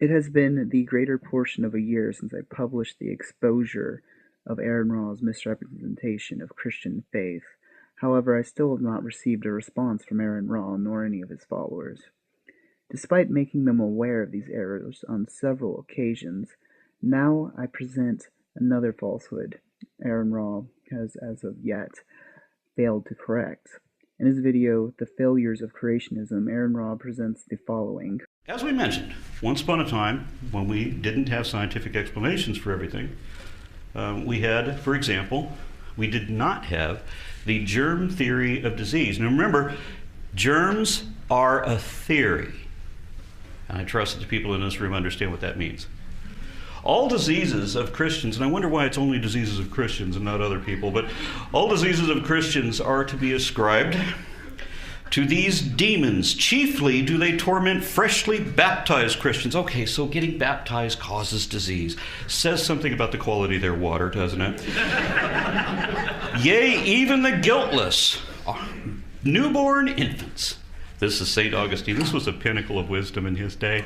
It has been the greater portion of a year since I published the exposure of AronRa's misrepresentation of Christian faith. However, I still have not received a response from AronRa nor any of his followers. Despite making them aware of these errors on several occasions, now I present another falsehood AronRa has, as of yet, failed to correct. In his video, The Failures of Creationism, AronRa presents the following. As we mentioned, once upon a time, when we didn't have scientific explanations for everything, we had, for example, we did not have the germ theory of disease. Now remember, germs are a theory. And I trust that the people in this room understand what that means. All diseases of Christians, and I wonder why it's only diseases of Christians and not other people, but all diseases of Christians are to be ascribed to these demons. Chiefly do they torment freshly baptized Christians. Okay, so getting baptized causes disease. Says something about the quality of their water, doesn't it? Yea, even the guiltless, newborn infants. This is St. Augustine. This was a pinnacle of wisdom in his day.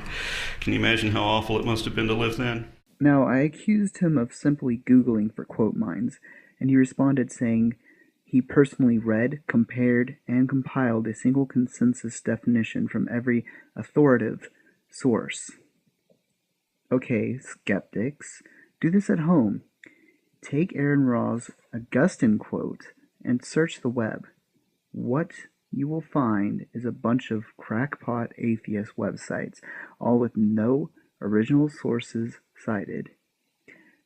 Can you imagine how awful it must have been to live then? Now, I accused him of simply Googling for quote mines, and he responded saying he personally read, compared, and compiled a single consensus definition from every authoritative source. Okay, skeptics, do this at home. Take AronRa's Augustine quote and search the web. What you will find is a bunch of crackpot atheist websites, all with no original sources cited.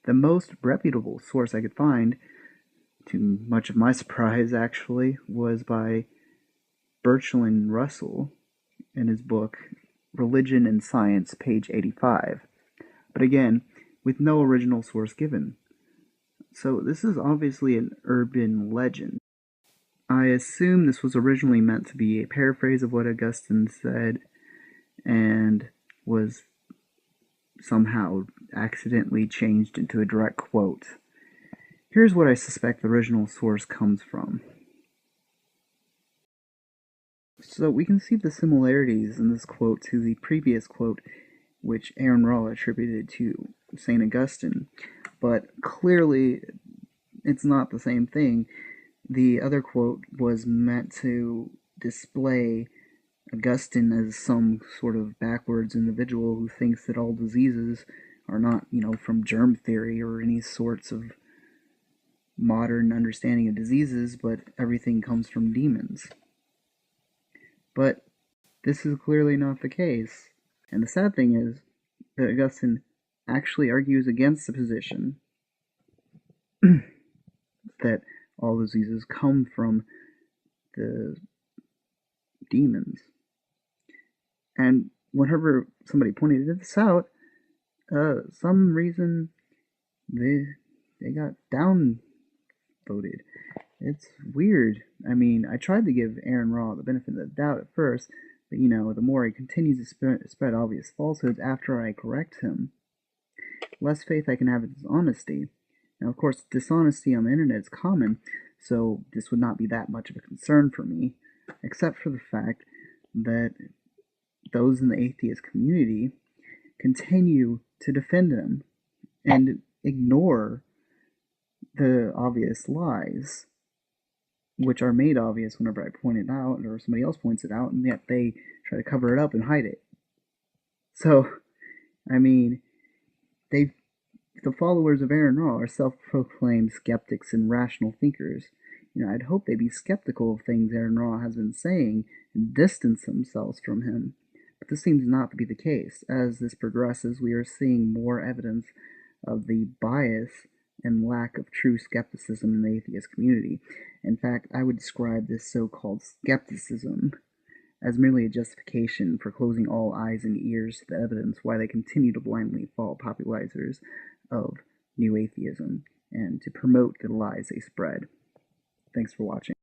The most reputable source I could find, to much of my surprise actually, was by Bertrand Russell in his book Religion and Science, page 85. But again, with no original source given. So this is obviously an urban legend. I assume this was originally meant to be a paraphrase of what Augustine said and was somehow accidentally changed into a direct quote. Here's what I suspect the original source comes from. So we can see the similarities in this quote to the previous quote which AronRa attributed to St. Augustine, but clearly it's not the same thing. The other quote was meant to display Augustine as some sort of backwards individual who thinks that all diseases are not, from germ theory or any sorts of modern understanding of diseases, but everything comes from demons. But this is clearly not the case. And the sad thing is that Augustine actually argues against the position that all diseases come from the demons. And whenever somebody pointed this out, some reason they got downvoted. It's weird. I mean, I tried to give AronRa the benefit of the doubt at first, but the more he continues to spread obvious falsehoods after I correct him, less faith I can have in his honesty. Now, of course, dishonesty on the internet is common, so this would not be that much of a concern for me, except for the fact that those in the atheist community continue to defend him and ignore the obvious lies, which are made obvious whenever I point it out or somebody else points it out, and yet they try to cover it up and hide it. So, I mean, the followers of AronRa are self-proclaimed skeptics and rational thinkers. I'd hope they'd be skeptical of things AronRa has been saying and distance themselves from him. But this seems not to be the case. As this progresses, we are seeing more evidence of the bias and lack of true skepticism in the atheist community. In fact, I would describe this so-called skepticism as merely a justification for closing all eyes and ears to the evidence why they continue to blindly follow popularizers of new atheism and to promote the lies they spread. Thanks for watching.